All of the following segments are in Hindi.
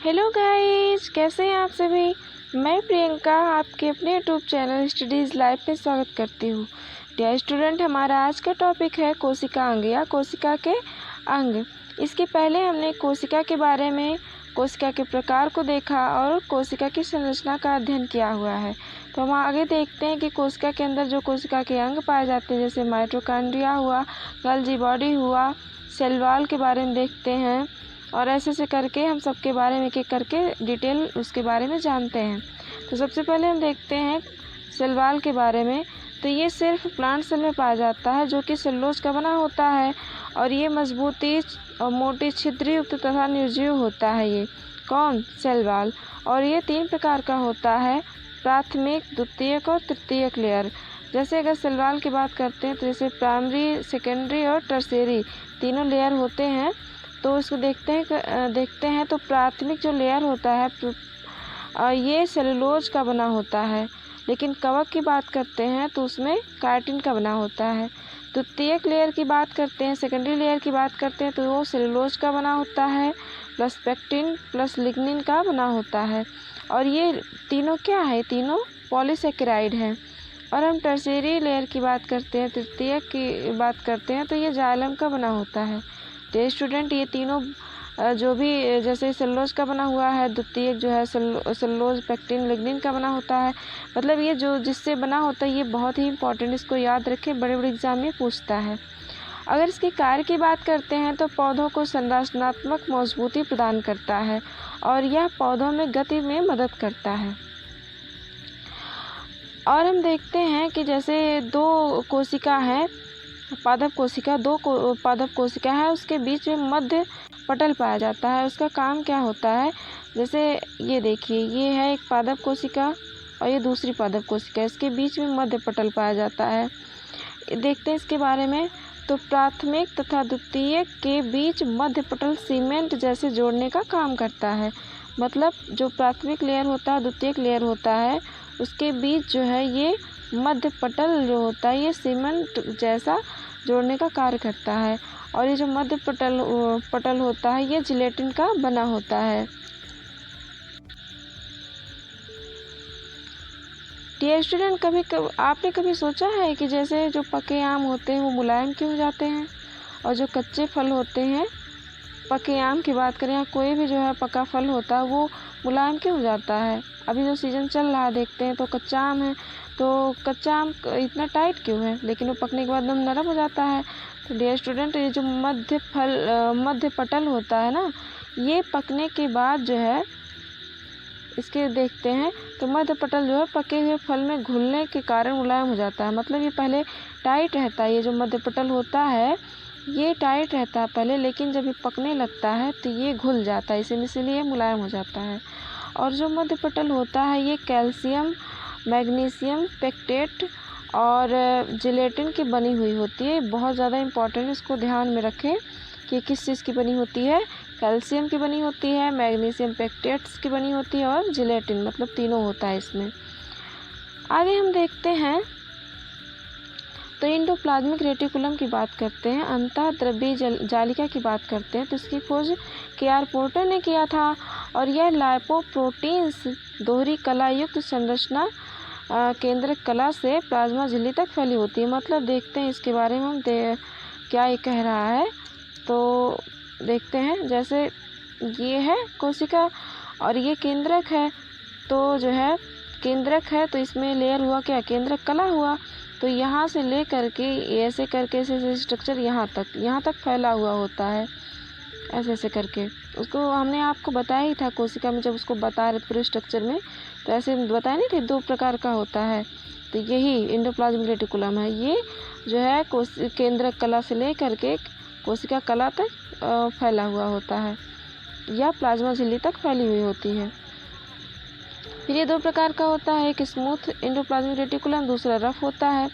हेलो गाइस, कैसे हैं आप सभी। मैं प्रियंका आपके अपने यूट्यूब चैनल स्टडीज़ लाइफ में स्वागत करती हूँ। डियर स्टूडेंट, हमारा आज का टॉपिक है कोशिका अंग या कोशिका के अंग। इसके पहले हमने कोशिका के बारे में, कोशिका के प्रकार को देखा और कोशिका की संरचना का अध्ययन किया हुआ है। तो हम आगे देखते हैं कि कोशिका के अंदर जो कोशिका के अंग पाए जाते हैं, जैसे माइटोकॉन्ड्रिया हुआ, गोल्गी बॉडी हुआ, सेल वॉल के बारे में देखते हैं और ऐसे करके हम सबके बारे में एक करके डिटेल उसके बारे में जानते हैं। तो सबसे पहले हम देखते हैं सेल वॉल के बारे में। तो ये सिर्फ प्लांट सेल में पाया जाता है, जो कि सेलुलोज का बना होता है और ये मजबूती और मोटी छिद्री युक्त तथा निर्जीव होता है। ये कौन? Cell wall. और ये 3 प्रकार का होता है, प्राथमिक, द्वितीयक और तृतीयक लेयर। जैसे अगर सेल वॉल की बात करते हैं तो जैसे प्राइमरी, सेकेंडरी और टर्शियरी तीनों लेयर होते हैं। तो इसको देखते हैं तो प्राथमिक जो लेयर होता है ये सेलुलोज का बना होता है, लेकिन कवक की बात करते हैं तो उसमें काइटिन का बना होता है। द्वितीयक लेयर की बात करते हैं, सेकेंडरी लेयर की बात करते हैं तो वो सेलुलोज का बना होता है प्लस पेक्टिन प्लस लिग्निन का बना होता है। और ये तीनों क्या है? तीनों पॉलीसेकेराइड हैं। और हम टर्शियरी लेयर की बात करते हैं, तृतीयक की बात करते हैं तो ये जाइलम का बना होता है। तो स्टूडेंट, ये तीनों जो भी जैसे सेलुलोज का बना हुआ है, द्वितीयक जो है सेलुलोज, पेक्टिन, लिग्निन का बना होता है। मतलब ये जो जिससे बना होता है ये बहुत ही इंपॉर्टेंट, इसको याद रखें, बड़े बड़े एग्जाम में पूछता है। अगर इसके कार्य की बात करते हैं तो पौधों को संरचनात्मक मजबूती प्रदान करता है और यह पौधों में गति में मदद करता है। और हम देखते हैं कि जैसे 2 कोशिका है, पादप कोशिका, 2 पादप कोशिका है, उसके बीच में मध्य पटल पाया जाता है। उसका काम क्या होता है? जैसे ये देखिए, ये है एक पादप कोशिका और ये दूसरी पादप कोशिका, इसके बीच में मध्य पटल पाया जाता है। देखते हैं इसके बारे में। तो प्राथमिक तथा द्वितीयक के बीच मध्य पटल सीमेंट जैसे जोड़ने का काम करता है। मतलब जो प्राथमिक लेयर होता है, द्वितीयक लेयर होता है, उसके बीच जो है ये मध्य पटल जो होता है ये सीमेंट जैसा जोड़ने का कार्य करता है। और ये जो मध्य पटल होता है ये जिलेटिन का बना होता है। डियर स्टूडेंट, आपने कभी सोचा है कि जैसे जो पके आम होते हैं वो मुलायम क्यों हो जाते हैं और जो कच्चे फल होते हैं, पके आम की बात करें या कोई भी जो है पका फल होता है वो मुलायम क्यों हो जाता है? अभी जो सीज़न चल रहा है देखते हैं तो कच्चा आम है, तो कच्चा आम इतना टाइट क्यों है, लेकिन वो पकने के बाद एकदम नरम हो जाता है। तो डियर स्टूडेंट, ये जो मध्य पटल होता है ना, ये पकने के बाद जो है इसके देखते हैं तो मध्य पटल जो है पके हुए फल में घुलने के कारण मुलायम हो जाता है। मतलब ये पहले टाइट रहता है, ये जो मध्य पटल होता है ये टाइट रहता है पहले, लेकिन जब ये पकने लगता है तो ये घुल जाता है, इसीलिए मुलायम हो जाता है। और जो मध्य पटल होता है ये कैल्शियम, मैग्नीशियम, पेक्टेट और जिलेटिन की बनी हुई होती है। बहुत ज़्यादा इम्पॉर्टेंट, इसको ध्यान में रखें कि किस चीज़ की बनी होती है। कैल्शियम की बनी होती है, मैग्नीशियम पेक्टेट्स की बनी होती है और जिलेटिन, मतलब तीनों होता है इसमें। आगे हम देखते हैं तो एंडोप्लाज्मिक रेटिकुलम की बात करते हैं, अंतःद्रव्यीय जालिका की बात करते हैं। तो इसकी खोज केआर पोर्टर ने किया था और यह लाइपोप्रोटीन्स दोहरी कला युक्त संरचना केंद्रक कला से प्लाज्मा झिल्ली तक फैली होती है। मतलब देखते हैं इसके बारे में हम क्या ये कह रहा है। तो देखते हैं, जैसे ये है कोशिका और ये केंद्रक है। तो जो है केंद्रक है तो इसमें लेयर हुआ क्या? केंद्रक कला हुआ। तो यहाँ से ले करके ऐसे करके ऐसे स्ट्रक्चर यहाँ तक फैला हुआ होता है, ऐसे करके। उसको हमने आपको बताया ही था कोशिका में, जब उसको बता रहे पूरे स्ट्रक्चर में, तो ऐसे बताया नहीं थे 2 प्रकार का होता है। तो यही एंडोप्लाज्मिक रेटिकुलम है, ये जो है केंद्रक कला से ले करके कोशिका कला तक फैला हुआ होता है या प्लाज्मा झिल्ली तक फैली हुई होती है। फिर ये 2 प्रकार का होता है, एक स्मूथ एंडोप्लाज्मिक रेटिकुलम, दूसरा रफ होता है।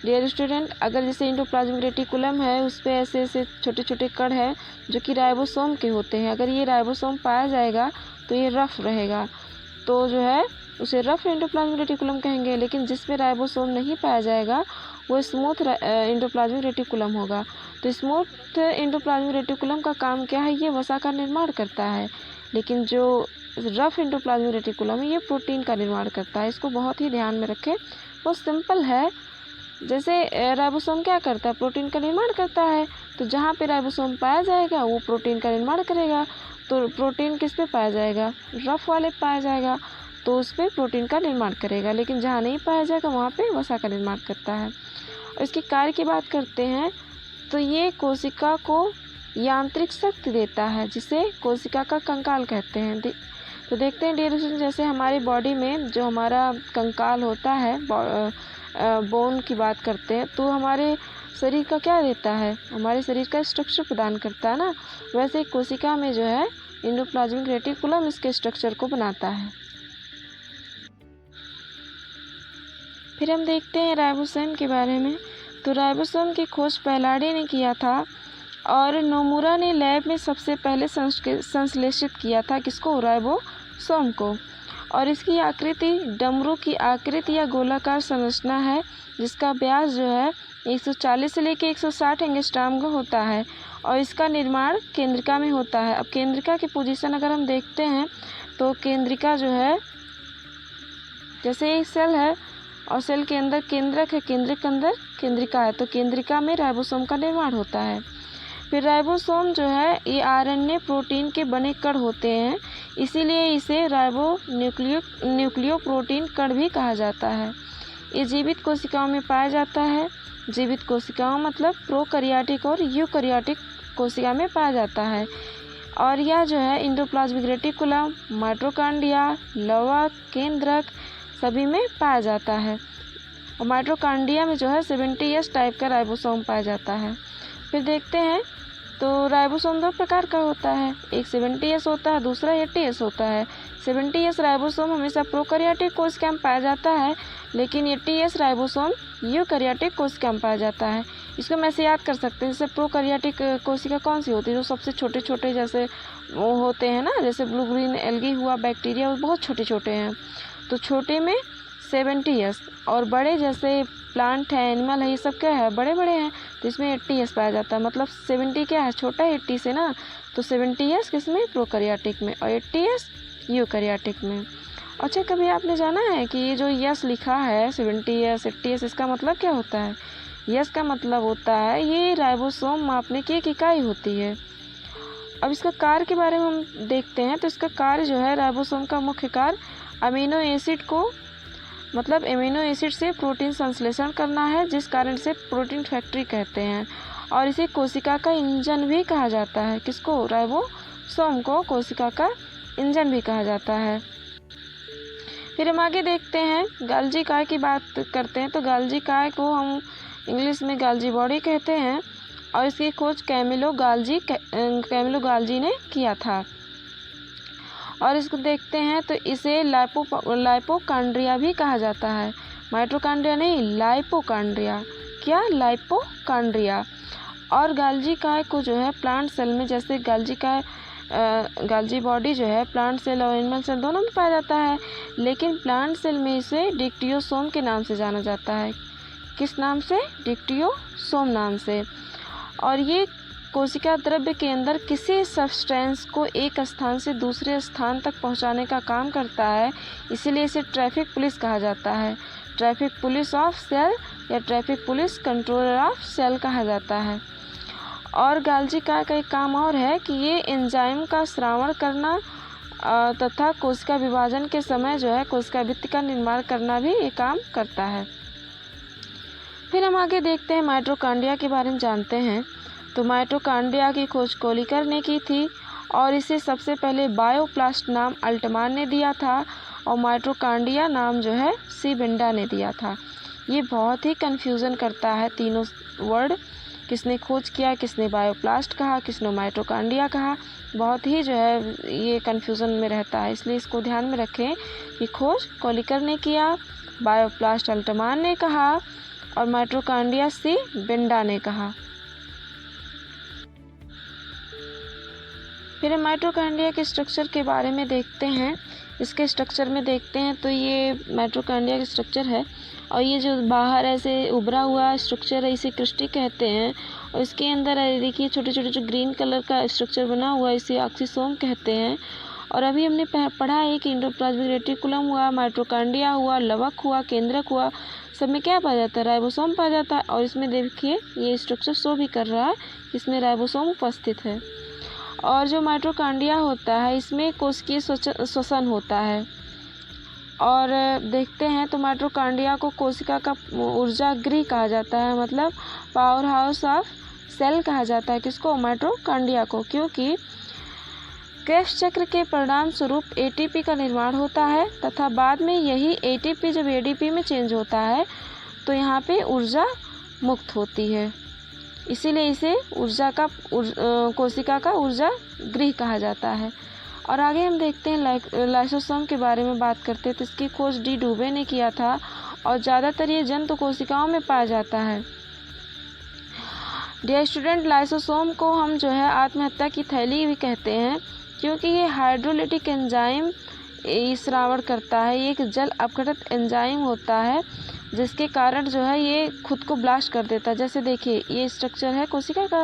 डियर स्टूडेंट, अगर जैसे एंडोप्लाज्मिक रेटिकुलम है उस पर ऐसे छोटे छोटे कण है जो कि राइबोसोम के होते हैं, अगर ये राइबोसोम पाया जाएगा तो ये रफ रहेगा। तो जो है उसे रफ एंडोप्लाज्मिक रेटिकुलम कहेंगे। लेकिन जिसमें राइबोसोम नहीं पाया जाएगा वो स्मूथ एंडोप्लाज्मिक रेटिकुलम होगा। तो स्मूथ एंडोप्लाज्मिक रेटिकुलम का काम क्या है, ये वसा का निर्माण करता है। लेकिन जो रफ एंडोप्लाज्मिक रेटिकुलम है ये प्रोटीन का निर्माण करता है। इसको बहुत ही ध्यान में रखें, बहुत सिंपल है। जैसे राइबोसोम क्या करता है, प्रोटीन का निर्माण करता है। तो जहाँ पे राइबोसोम पाया जाएगा वो प्रोटीन का निर्माण करेगा। तो प्रोटीन किस पे पाया जाएगा, रफ वाले पाया जाएगा, तो उस पर प्रोटीन का निर्माण करेगा। लेकिन जहाँ नहीं पाया जाएगा वहाँ पे वसा का निर्माण करता है। और इसकी कार्य की बात करते हैं तो ये कोशिका को यांत्रिक शक्ति देता है, जिसे कोशिका का कंकाल कहते हैं। तो देखते हैं डियर स्टूडेंट, जैसे हमारी बॉडी में जो हमारा कंकाल होता है, बोन की बात करते हैं, तो हमारे शरीर का क्या देता है, हमारे शरीर का स्ट्रक्चर प्रदान करता है ना। वैसे कोशिका में जो है एंडोप्लाज्मिक रेटिकुलम इसके स्ट्रक्चर को बनाता है। फिर हम देखते हैं राइबोसोम के बारे में। तो राइबोसोम की खोज पैलाडी ने किया था और नोमुरा ने लैब में सबसे पहले संश्लेषित किया था, किसको, राइबोसोम को। और इसकी आकृति डमरू की आकृति या गोलाकार संरचना है, जिसका व्यास जो है 140 से लेकर 160 एंगस्ट्रॉम का होता है। और इसका निर्माण केंद्रिका में होता है। अब केंद्रिका की पोजीशन अगर हम देखते हैं तो केंद्रिका जो है, जैसे एक सेल है और सेल के अंदर केंद्रक है, केंद्रक के अंदर केंद्रिका है, तो केंद्रिका में राइबोसोम का निर्माण होता है। फिर राइबोसोम जो है ये आरएनए प्रोटीन के बने कण होते हैं, इसीलिए इसे न्यूक्लियो प्रोटीन कण भी कहा जाता है। ये जीवित कोशिकाओं में पाया जाता है। जीवित कोशिकाओं मतलब प्रोकैरियोटिक और यूकैरियोटिक कोशिका में पाया जाता है। और यह जो है एंडोप्लाज्मिक रेटिकुलम, माइटोकॉन्ड्रिया, लवा, केंद्रक सभी में पाया जाता है। और माइटोकॉन्ड्रिया में जो है 70S टाइप का राइबोसोम पाया जाता है। फिर देखते हैं तो राइबोसोम दो प्रकार का होता है, एक 70S होता है, दूसरा 80S होता है। 70S राइबोसोम हमेशा प्रोकैरियोटिक कोशिका में पाया जाता है, लेकिन 80S राइबोसोम यूकैरियोटिक कोशिका में पाया जाता है। इसको हम ऐसे याद कर सकते हैं, जैसे प्रोकैरियोटिक कोशिका कौन सी होती है, जो सबसे छोटे छोटे जैसे वो होते हैं ना, जैसे ब्लू ग्रीन एल्गी हुआ, बैक्टीरिया, वो बहुत छोटे छोटे हैं। तो छोटे में 70S और बड़े जैसे प्लांट है, एनिमल है, ये सब क्या है, बड़े बड़े हैं, तो इसमें 80S पाया जाता है। मतलब 70 क्या है, छोटा है 80 से ना, तो 70S किसमें, प्रोकैरियोटिक में, और 80S यूकैरियोटिक में। अच्छा, कभी आपने जाना है कि ये जो यस लिखा है 70S 80S, इसका मतलब क्या होता है? यस का मतलब होता है ये राइबोसोम मापने की एक इकाई होती है। अब इसका कार्य के बारे में हम देखते हैं। तो इसका कार्य जो है, राइबोसोम का मुख्य कार्य अमीनो एसिड को, मतलब अमीनो एसिड से प्रोटीन संश्लेषण करना है, जिस कारण से प्रोटीन फैक्ट्री कहते हैं। और इसे कोशिका का इंजन भी कहा जाता है। किसको, राइबोसोम को कोशिका का इंजन भी कहा जाता है। फिर हम आगे देखते हैं, गाल्जी काय की बात करते हैं। तो गाल्जी काय को हम इंग्लिश में गाल्जी बॉडी कहते हैं और इसकी खोज कैमिलो गाल्जी ने किया था। और इसको देखते हैं तो इसे लाइपोकॉन्ड्रिया भी कहा जाता है। माइटोकॉन्ड्रिया नहीं, लाइपोकॉन्ड्रिया। क्या, लाइपोकॉन्ड्रिया। और गाल्जी काय को जो है प्लांट सेल में, जैसे गाल्जी बॉडी जो है प्लांट सेल और एनिमल सेल दोनों में पाया जाता है, लेकिन प्लांट सेल में इसे डिक्टियोसोम के नाम से जाना जाता है। किस नाम से, डिक्टियोसोम नाम से। और ये कोशिका द्रव्य के अंदर किसी सब्सटेंस को एक स्थान से दूसरे स्थान तक पहुंचाने का काम करता है, इसीलिए इसे ट्रैफिक पुलिस कहा जाता है। ट्रैफिक पुलिस ऑफ सेल या traffic police controller of cell कहा जाता है। और गाल्जी काय का एक काम और है कि ये एंजाइम का श्रावण करना तथा कोशिका विभाजन के समय जो है कोशिका भित्ति का निर्माण करना भी ये काम करता है। फिर हम आगे देखते हैं, माइटोकॉन्ड्रिया के बारे में जानते हैं। तो माइटोकॉन्ड्रिया की खोज कोलिकर ने की थी और इसे सबसे पहले बायोप्लास्ट नाम अल्टमान ने दिया था और माइटोकॉन्ड्रिया नाम जो है सी बिंडा ने दिया था। ये बहुत ही कन्फ्यूज़न करता है तीनों वर्ड, किसने खोज किया, किसने बायोप्लास्ट कहा, किसने माइटोकॉन्ड्रिया कहा, बहुत ही जो है ये कन्फ्यूज़न में रहता है। इसलिए इसको ध्यान में रखें कि खोज कोलिकर ने किया, बायोप्लास्ट अल्टमान ने कहा और माइटोकॉन्ड्रिया सी बिंडा ने कहा। फिर हम माइटोकॉन्ड्रिया के स्ट्रक्चर के बारे में देखते हैं। इसके स्ट्रक्चर में देखते हैं तो ये माइटोकॉन्ड्रिया का स्ट्रक्चर है और ये जो बाहर ऐसे उभरा हुआ स्ट्रक्चर है इसे क्रिस्टी कहते हैं। और इसके अंदर देखिए छोटे छोटे जो ग्रीन कलर का स्ट्रक्चर बना हुआ है इसे ऑक्सीसोम कहते हैं। और अभी हमने पढ़ा है कि एंडोप्लाज्मिक रेटिकुलम हुआ, माइटोकॉन्ड्रिया हुआ, लवक हुआ, केंद्रक हुआ, सब में क्या पाया जाता है? राइबोसोम पाया जाता है। और इसमें देखिए ये स्ट्रक्चर शो भी कर रहा है, इसमें राइबोसोम उपस्थित है। और जो माइटोकॉन्ड्रिया होता है इसमें कोशिकीय श्वसन होता है। और देखते हैं तो माइटोकॉन्ड्रिया को कोशिका का ऊर्जा गृह कहा जाता है, मतलब पावर हाउस ऑफ सेल कहा जाता है। किसको? माइटोकॉन्ड्रिया को, क्योंकि क्रेब्स चक्र के परिणाम स्वरूप एटीपी का निर्माण होता है तथा बाद में यही एटीपी जब एडीपी में चेंज होता है तो यहाँ पे ऊर्जा मुक्त होती है, इसीलिए इसे कोशिका का ऊर्जा गृह कहा जाता है। और आगे हम देखते हैं लाइसोसोम के बारे में बात करते हैं तो इसकी खोज डी डुबे ने किया था और ज़्यादातर ये जंतु कोशिकाओं में पाया जाता है। डियर स्टूडेंट, लाइसोसोम को हम जो है आत्महत्या की थैली भी कहते हैं, क्योंकि ये हाइड्रोलिटिक एंजाइम स्रावण करता है। ये एक जल अपघटित एंजाइम होता है जिसके कारण जो है ये खुद को ब्लास्ट कर देता है। जैसे देखिए ये स्ट्रक्चर है कोशिका का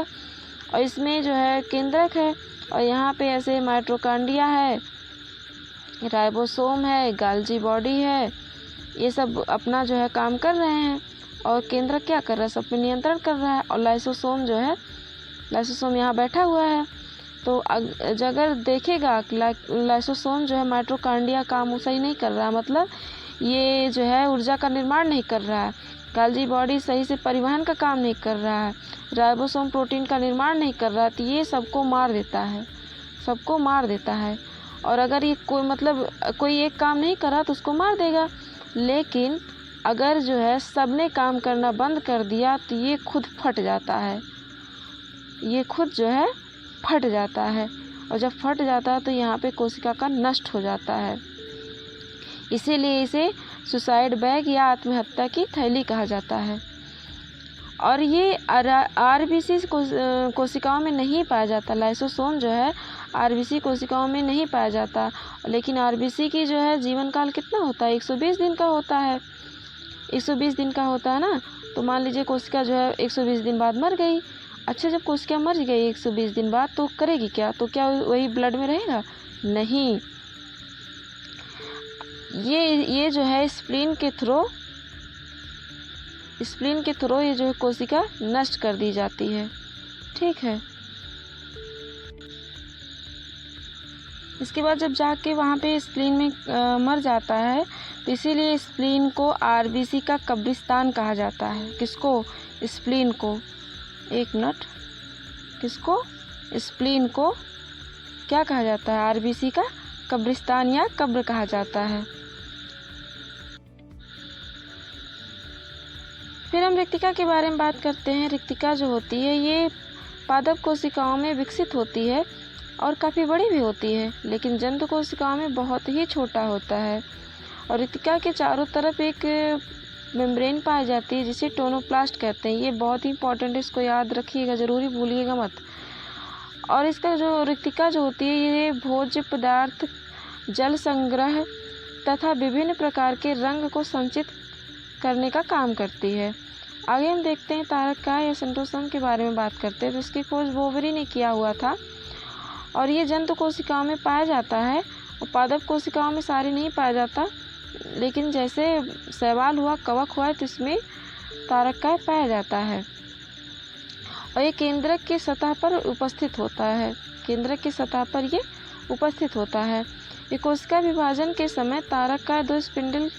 और इसमें जो है केंद्रक है और यहाँ पे ऐसे माइटोकॉन्ड्रिया है, राइबोसोम है, गाल्जी बॉडी है, ये सब अपना जो है काम कर रहे हैं। और केंद्रक क्या कर रहा है? सब पे नियंत्रण कर रहा है। और लाइसोसोम जो है, लाइसोसोम यहाँ बैठा हुआ है। तो अगर देखेगा लाइसोसोम जो है माइटोकॉन्ड्रिया काम सही नहीं कर रहा, मतलब ये जो है ऊर्जा का निर्माण नहीं कर रहा है, गाल्जी बॉडी सही से परिवहन का काम नहीं कर रहा है, राइबोसोम प्रोटीन का निर्माण नहीं कर रहा है, तो ये सबको मार देता है, सबको मार देता है। और अगर ये कोई एक काम नहीं करा तो उसको मार देगा, लेकिन अगर जो है सबने काम करना बंद कर दिया तो ये खुद फट जाता है, ये खुद जो है फट जाता है। और जब फट जाता है तो यहाँ पे कोशिका का नष्ट हो जाता है, इसीलिए इसे सुसाइड बैग या आत्महत्या की थैली कहा जाता है। और ये आरबीसी कोशिकाओं में नहीं पाया जाता। लाइसोसोम जो है आरबीसी कोशिकाओं में नहीं पाया जाता, लेकिन आरबीसी की जो है जीवन काल कितना होता है? 120 दिन का होता है। 120 दिन का होता है ना। तो मान लीजिए कोशिका जो है 120 दिन बाद मर गई। अच्छा, जब कोशिका मर गई 120 दिन बाद तो करेगी क्या? तो क्या वही ब्लड में रहेगा? नहीं, ये जो है स्प्लीन के थ्रो ये जो है कोशिका नष्ट कर दी जाती है। ठीक है, इसके बाद जब जाके वहाँ पे स्प्लीन में मर जाता है तो इसीलिए स्प्लीन को आरबीसी का कब्रिस्तान कहा जाता है। किसको? स्प्लीन को। एक मिनट, किसको? स्प्लीन को क्या कहा जाता है? आरबीसी का कब्रिस्तान या कब्र कहा जाता है। फिर हम रिक्तिका के बारे में बात करते हैं। रिक्तिका जो होती है ये पादप कोशिकाओं में विकसित होती है और काफ़ी बड़ी भी होती है, लेकिन जंतु कोशिकाओं में बहुत ही छोटा होता है। और रिक्तिका के चारों तरफ एक मेम्ब्रेन पाई जाती है जिसे टोनोप्लास्ट कहते हैं। ये बहुत ही इंपॉर्टेंट है, इसको याद रखिएगा, ज़रूरी भूलिएगा मत। और इसका जो रिक्तिका जो होती है ये भोज्य पदार्थ, जल संग्रह तथा विभिन्न प्रकार के रंग को संचित करने का काम करती है। आगे हम देखते हैं तारककाय या सेंट्रोसोम के बारे में बात करते हैं। तो इसकी खोज बोवेरी ने किया हुआ था और ये जंतु कोशिकाओं में पाया जाता है और पादप कोशिकाओं में सारी नहीं पाया जाता, लेकिन जैसे शैवाल हुआ, कवक हुआ, तो इसमें तारककाय पाया जाता है। और ये केंद्रक की सतह पर उपस्थित होता है, केंद्रक की सतह पर ये उपस्थित होता है। ये कोशिका विभाजन के समय तारककाय 2 स्पिंडल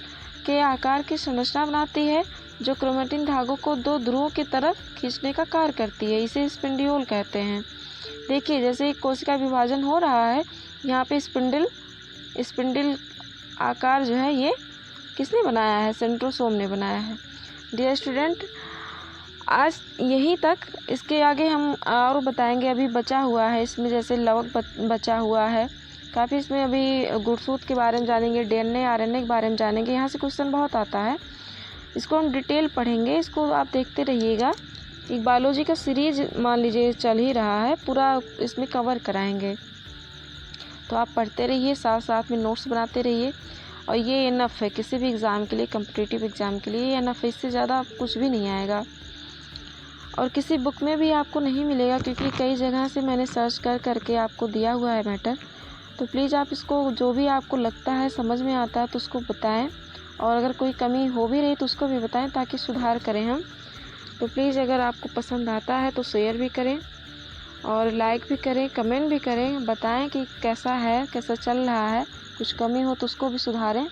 के आकार की संरचना बनाती है जो क्रोमेटिन धागों को 2 ध्रुवों की तरफ खींचने का कार्य करती है। इसे स्पिंडियोल कहते हैं। देखिए जैसे एक कोशिका विभाजन हो रहा है, यहाँ पे स्पिंडल आकार जो है ये किसने बनाया है? सेंट्रोसोम ने बनाया है। डियर स्टूडेंट, आज यहीं तक, इसके आगे हम और बताएंगे। अभी बचा हुआ है इसमें जैसे लवक बचा हुआ है काफ़ी, इसमें अभी गुणसूत्र के बारे में जानेंगे, डीएनए आरएनए के बारे में जानेंगे। यहाँ से क्वेश्चन बहुत आता है, इसको हम डिटेल पढ़ेंगे, इसको आप देखते रहिएगा। एक बायोलॉजी का सीरीज मान लीजिए चल ही रहा है, पूरा इसमें कवर कराएंगे। तो आप पढ़ते रहिए, साथ साथ में नोट्स बनाते रहिए, और ये इनफ है किसी भी एग्ज़ाम के लिए, कम्पिटिटिव एग्ज़ाम के लिए ये इनफ है, इससे ज़्यादा कुछ भी नहीं आएगा। और किसी बुक में भी आपको नहीं मिलेगा, क्योंकि कई जगह से मैंने सर्च करके आपको दिया हुआ है मैटर। तो प्लीज़ आप इसको, जो भी आपको लगता है समझ में आता है तो उसको बताएं, और अगर कोई कमी हो भी रही तो उसको भी बताएं ताकि सुधार करें हम। तो प्लीज़ अगर आपको पसंद आता है तो शेयर भी करें, और लाइक भी करें, कमेंट भी करें, बताएं कि कैसा है, कैसा चल रहा है, कुछ कमी हो तो उसको भी सुधारें,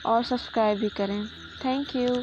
और सब्सक्राइब भी करें। Thank you.